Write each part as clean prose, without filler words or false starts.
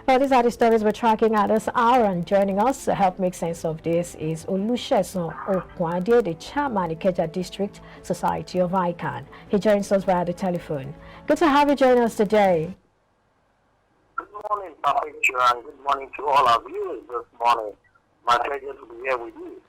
Well, these are the stories we're tracking at this hour, and joining us to help make sense of this is Olusegun Okwade, the chairman of Ikeja District Society of ICANN. He joins us via the telephone. Good to have you join us today. Good morning, Majeure, and good morning to all our viewers this morning. My pleasure to be here with you.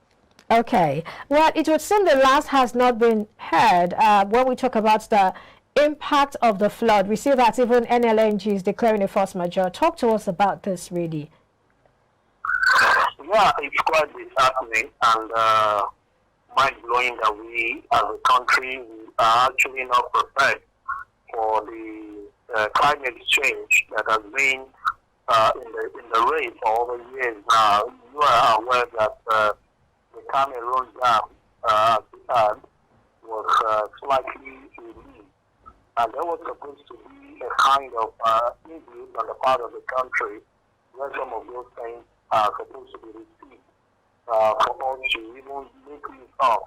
Okay. Well, it would seem the last has not been heard when we talk about the impact of the flood. We see that even Nlng is declaring a force majeure. Talk to us about this, really. Yeah, it's quite disheartening and mind-blowing that we, as a country, we are actually not prepared for the climate change that has been in the race for over years now. You are aware that the Cameroon Dam was slightly released, and there was supposed to be a kind of input on the part of the country where some of those things are supposed to be received for us to even make use of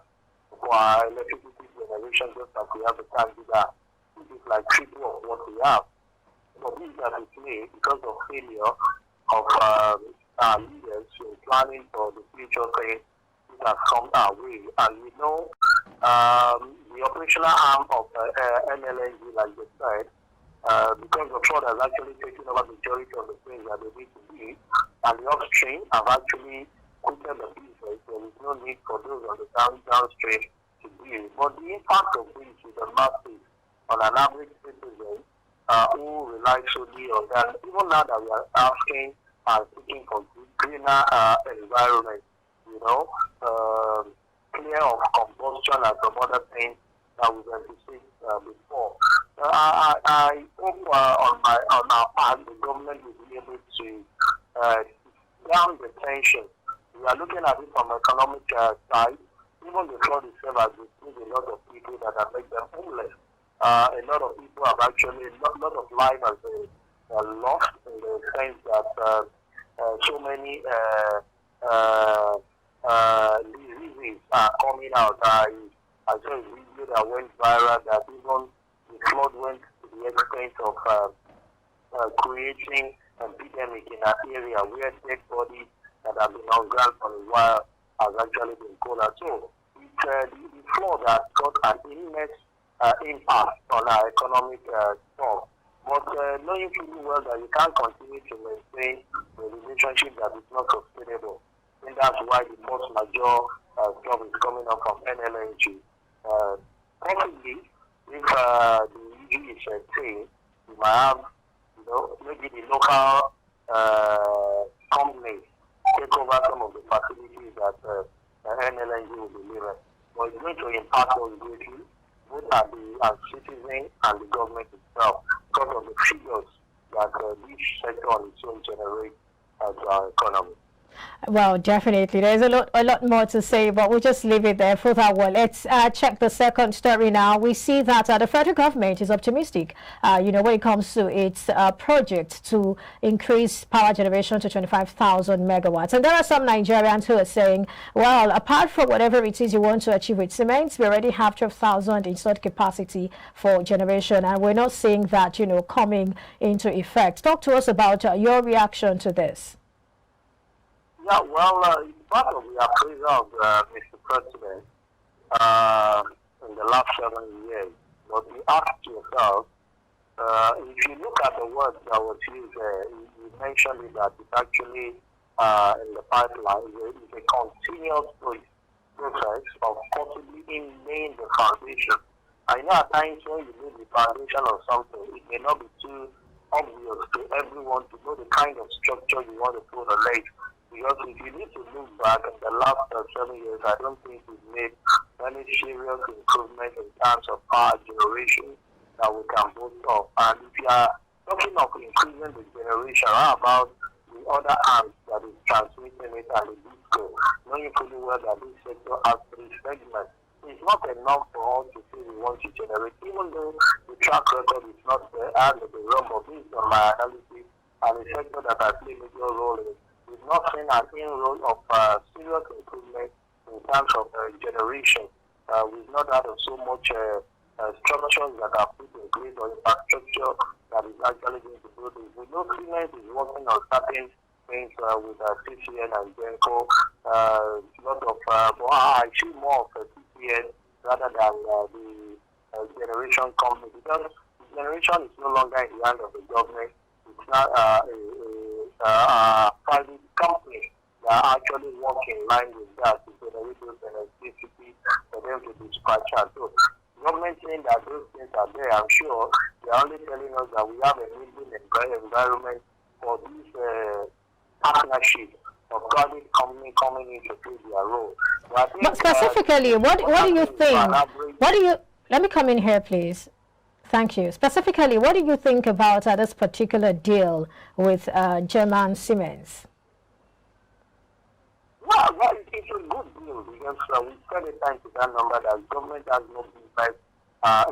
for our electricity generation, just like we have the time to that. It is like triple of what we have. But this that is made because of failure of our leaders in planning for the future things that has come our way. And we know the operational arm of Nlng, like they said, because the fraud has actually taken over the majority of the things that they need to be, and the upstream have actually quitted the business. There is no need for those on the downstream to deal. But the impact of this is a massive on an average citizen who rely solely on that. Even now that we are asking and seeking for greener environment, clear of combustion and some other things that we've anticipated before. I hope on our part the government will be able to down the tension. We are looking at it from economic side. Even the flood itself has displaced a lot of people that have made them homeless. A lot of people have actually, a lot of life has been lost in the sense that so many diseases are coming out. I saw a video that went viral that even the flood went to the extent of creating an epidemic in an area where dead bodies that have been on ground for a while has actually been called out. So the flood has got an immense impact on our economic stuff. But knowing fully well that you can't continue to maintain a relationship that is not sustainable, and that's why the force majeure stuff is coming up from Nlng. Possibly, if the EU is saying, you might have, maybe the local companies take over some of the facilities that Nlng will deliver. But it's going to impact us greatly, both as citizens and the government itself, because of the figures that this sector on its own generates to our economy. Well, definitely. There's a lot more to say, but we'll just leave it there for that one. Let's check the second story now. We see that the federal government is optimistic, when it comes to its project to increase power generation to 25,000 megawatts. And there are some Nigerians who are saying, well, apart from whatever it is you want to achieve with cement, we already have 12,000 installed capacity for generation, and we're not seeing that, coming into effect. Talk to us about your reaction to this. Yeah, well, it's part of the appraisal of Mr. President in the last 7 years. But you ask yourself, if you look at the words that was used, you mentioned it that it's actually in the pipeline. It's a continuous process of possibly laying the foundation. I know at times when you lay the foundation of something, it may not be too obvious to everyone to know the kind of structure you want to put on it. Because if you need to look back in the last 7 years, I don't think we've made any serious improvement in terms of power generation that we can boast of. And if you are talking of increasing the generation, how about the other arms that is transmitting it and the disco, knowing fully well that this sector has 3 segments? It's not enough for us to say we want to generate, even though the track record is not there and the wrong, but based on my analysis and the sector that I play a major role in, we've not seen an inroad of serious improvement in terms of generation. We've not had so much structures that are put in place or infrastructure that is actually going to do this. We know Siemens is working on certain things with CCN and Genco. Lot of, but I see more of CCN rather than the generation company, because generation is no longer in the hand of the government. It's not a private company that actually work in line with that to generate those electricity for them to dispatch. So government saying that those things are there, I'm sure they are only telling us that we have a living environment for this partnership of private company coming in to play their role. But specifically, what do you think? Let me come in here, please. Thank you. Specifically, what do you think about this particular deal with German Siemens? Well, it's a good deal because we spend the time to that number that government has no business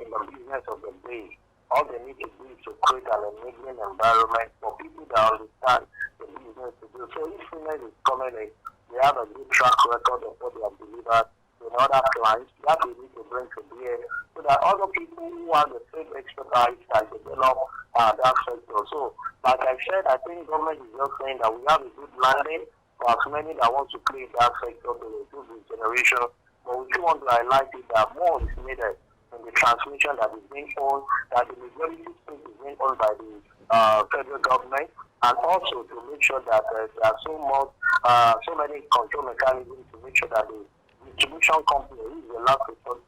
in the business of the day. All they need to do is to create an enabling environment for people that understand the business to do. So if Siemens is coming in, they have a good track record of what they have delivered in other clients that we need to bring to bear so that other people who have the same expertise can develop that sector. So, like I said, I think government is just saying that we have a good landing for as many that want to play in that sector to improve the generation. But we do want to highlight it that more is needed in the transmission that is being owned, that the majority stake is being owned by the federal government, and also to make sure that there are so many control mechanisms to make sure that the distribution company is the last resort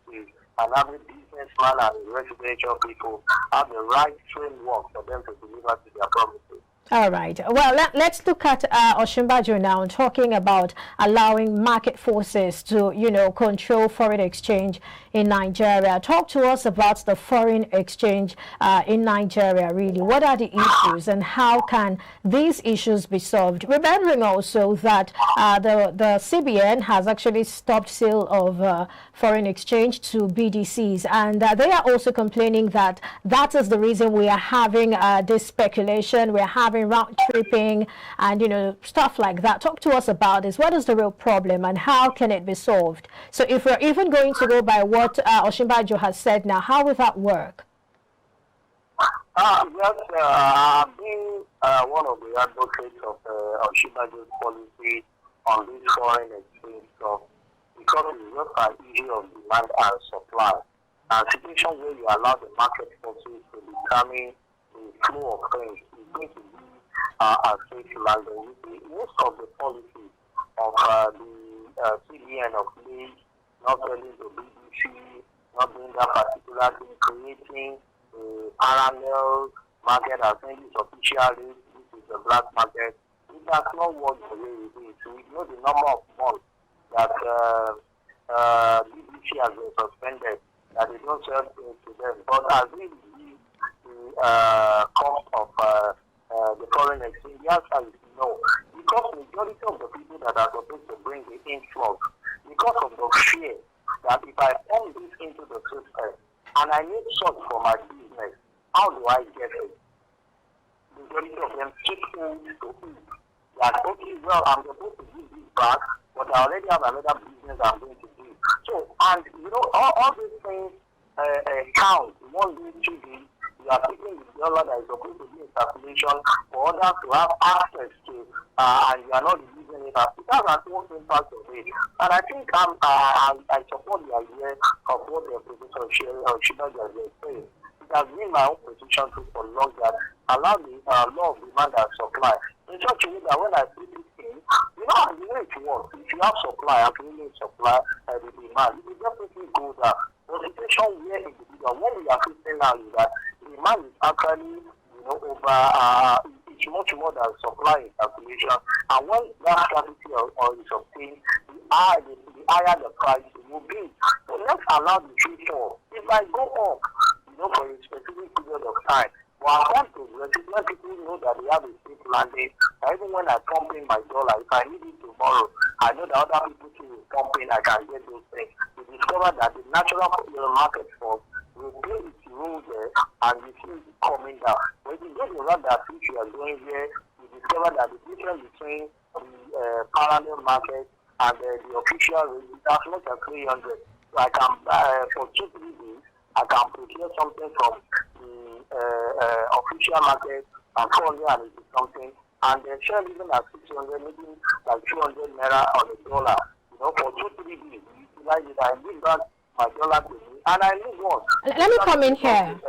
and every businessman and residential people have the right framework for them to deliver to their promises. All right. Well, let's look at Osinbajo now, talking about allowing market forces to, control foreign exchange in Nigeria. Talk to us about the foreign exchange in Nigeria, really. What are the issues and how can these issues be solved? Remembering also that the CBN has actually stopped sale of foreign exchange to BDCs, and they are also complaining that that is the reason we are having this speculation, we're having round tripping and stuff like that. Talk to us about this. What is the real problem and how can it be solved? So if we're even going to go by what Osinbajo has said now, how will that work? Yes, I've been one of the advocates of Osinbajo's policy on this foreign exchange stuff because it's just an issue of demand and supply. A situation where you allow the market forces to determine the flow of things is going to be a safe landing. Most of the policies of the CBN of late, not selling to BBC, not doing that particular thing, creating a parallel market as in this official rate, this is the black market. It has not worked the way it is. We know the number of months that BBC has been suspended, that they don't sell things to them. But as we see the cost of the foreign exchange, the answer is no. Because majority of the people that are supposed to bring the influx, because of the fear that if I pump this into the system and I need such for my business, how do I get it? Majority of them keep hold to it. That, okay, well, I'm supposed to give this back, but I already have another business I'm going to do. So, and all these things count. 1 day, 2 days, you are taking the dollar that is supposed to be in circulation for others to have access to, and you are not using it. It has an own impact of it. And I think I support the idea of what the Professor Osinbajo has been saying. It has been my own position too for long that allow the law of demand and supply. In such a way that when I put it in, the way it works, if you have supply, and you need supply the demand, it will definitely go down. The situation where what we are facing now is that demand is actually, over, it's much more than supply in calculation. And when that scarcity or is obtained, the higher the price it will be. So let's allow the future. If I go up, for a specific period of time, but I want to let people know that they have a safe landing. Even when I pump in my dollar, if I need it tomorrow, I know that other people too will pump in, I can get those things. We discover that the natural market force will play its role there and you see it coming down. When you get around that which you are doing here, you discover that the difference between the parallel market and the official rate is as much as 300. So I can, for 2-3 days, I can procure something from the official market at 480 something, and the share even at 600, maybe like 200 naira on the dollar. You know, for 2-3 days, we utilize it. I give back my dollar to me, and I need one. Let me come in here.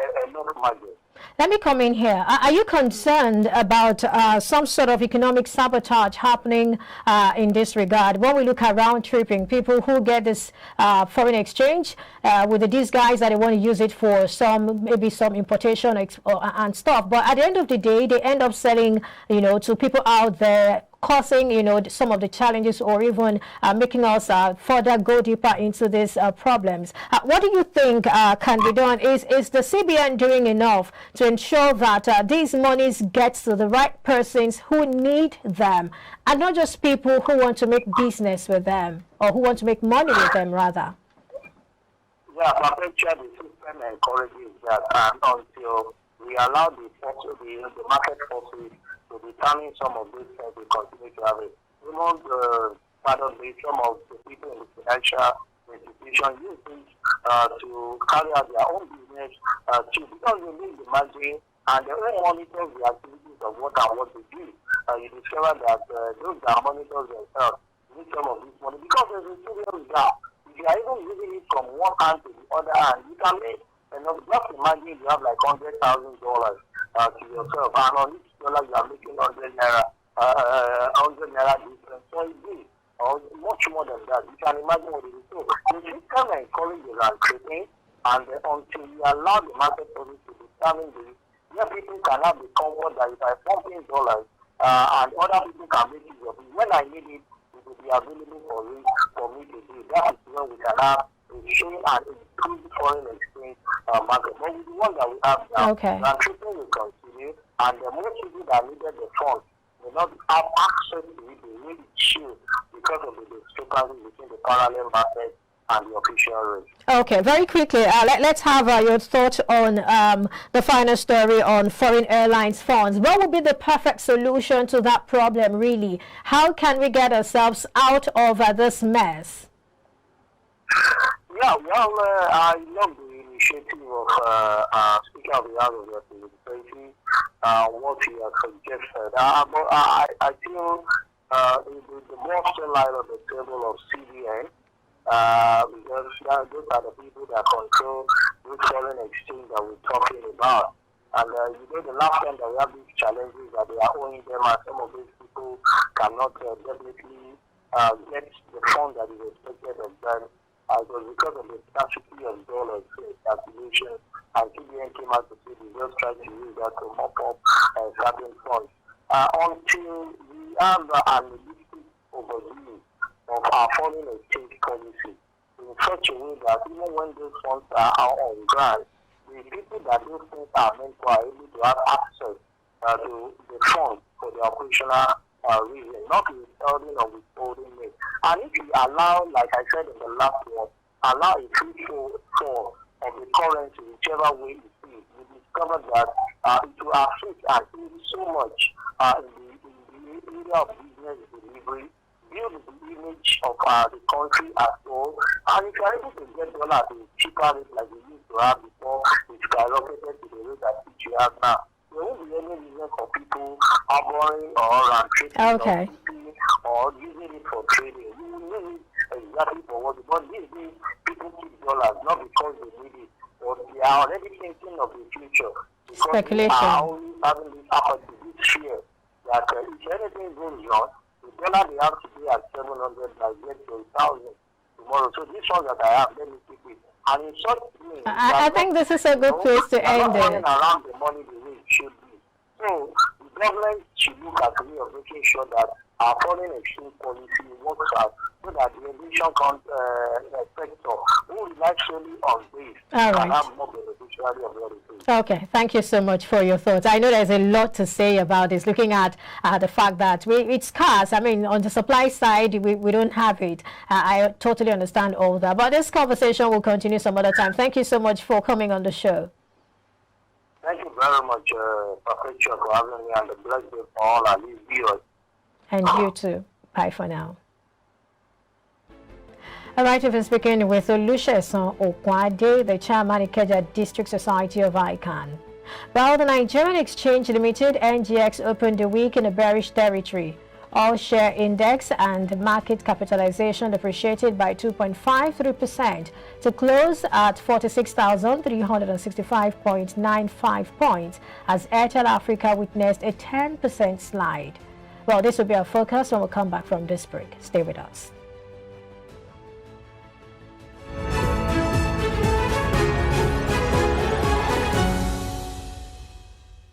Let me come in here. Are you concerned about some sort of economic sabotage happening in this regard? When we look at round tripping, people who get this foreign exchange with the disguise that they want to use it for maybe some importation and stuff. But at the end of the day, they end up selling, you know, to people out there, causing, you know, some of the challenges, or even making us further go deeper into these problems. What do you think can be done? Is the CBN doing enough to ensure that these monies get to the right persons who need them, and not just people who want to make business with them, or who want to make money with them, rather? Yeah, potentially the system encourages that until we allow the market forces to determine some of these things, we continue to have it. Even some of the people in the financial institutions use this to carry out their own business too, because they need the margin and they all monitor the activities of what they do. You discover that those that monitor themselves need some of this money, because there's a serious gap. If you are even using it from one hand to the other hand, you can make enough. Just imagine you have like $100,000 to yourself, and on each dollar you are making 100 naira, 100 naira difference. So it is, or much more than that. You can imagine what it is. So the system encourages and trading, and until you allow the market forces to determine this, where people can have the comfort that if I pump in dollars and other people can make it, when I need it, it will be available for me to do. That is when we can have a share and improve foreign exchange market. But with the one that we have now, the trading will continue, and the most people that needed the funds may not have access to it the way it should, because of the discrepancy between the parallel market and the official rate. Okay, very quickly, let's have your thoughts on the final story on foreign airlines funds. What would be the perfect solution to that problem, really? How can we get ourselves out of this mess? Yeah, well, I love the initiative of Speaker of the House of Representatives, what he has suggested. But I feel the more light on the table of CBN, because those are the people that control this foreign exchange that we're talking about. And you know, the last time that we have these challenges that they are owing them, and some of these people cannot definitely get the fund that is expected of them. It was because of the scarcity of dollars calculation, and CBN came out to say they just try to use that to mop up certain funds. Until we have an realistic overview of our foreign exchange policy in such a way that even when those funds are on ground, the people that those things are meant for are able to have access to the funds for the operational reason, not withholding or withholding it. And if you allow, like I said in the last one, allow a free flow of the currency, whichever way it is, you discover that it will affect and do so much in the area of business delivery, build the image of the country as well. And if you are able to get dollars at a cheaper rate like we used to have before, it skyrocketed to the rate at which you have now, there won't be any reason for people harboring or trading or using it for trading. You will use it exactly for what, but these days people keep dollars not because they need it, but they are already thinking of the future. Speculation. They are only having this apathy, this fear that if anything goes wrong, the dollar they have to pay at 700 might get to 1,000 tomorrow. So this one that I have, let me keep it. And in such things, I think this is a good place to end it. Running around the money the way it should be. So the government should look at the way of making sure that our foreign exchange policy works out, so that the aviation sector who relies solely on this can have more beneficiary of everything. Okay, thank you so much for your thoughts. I know there's a lot to say about this, looking at the fact that it's scarce. I mean, on the supply side, we don't have it. I totally understand all that. But this conversation will continue some other time. Thank you so much for coming on the show. Thank you very much, Patricia, for having me, and the blessed day for all our viewers. And you too. Bye for now. All right, we've been speaking with Olusegun Okwade, the chairman of Ikeja District Society of ICANN. While the Nigerian Exchange Limited (NGX) opened the week in a bearish territory. All share index and market capitalization depreciated by 2.53% to close at 46,365.95 points as Airtel Africa witnessed a 10% slide. Well, this will be our focus when we come back from this break. Stay with us.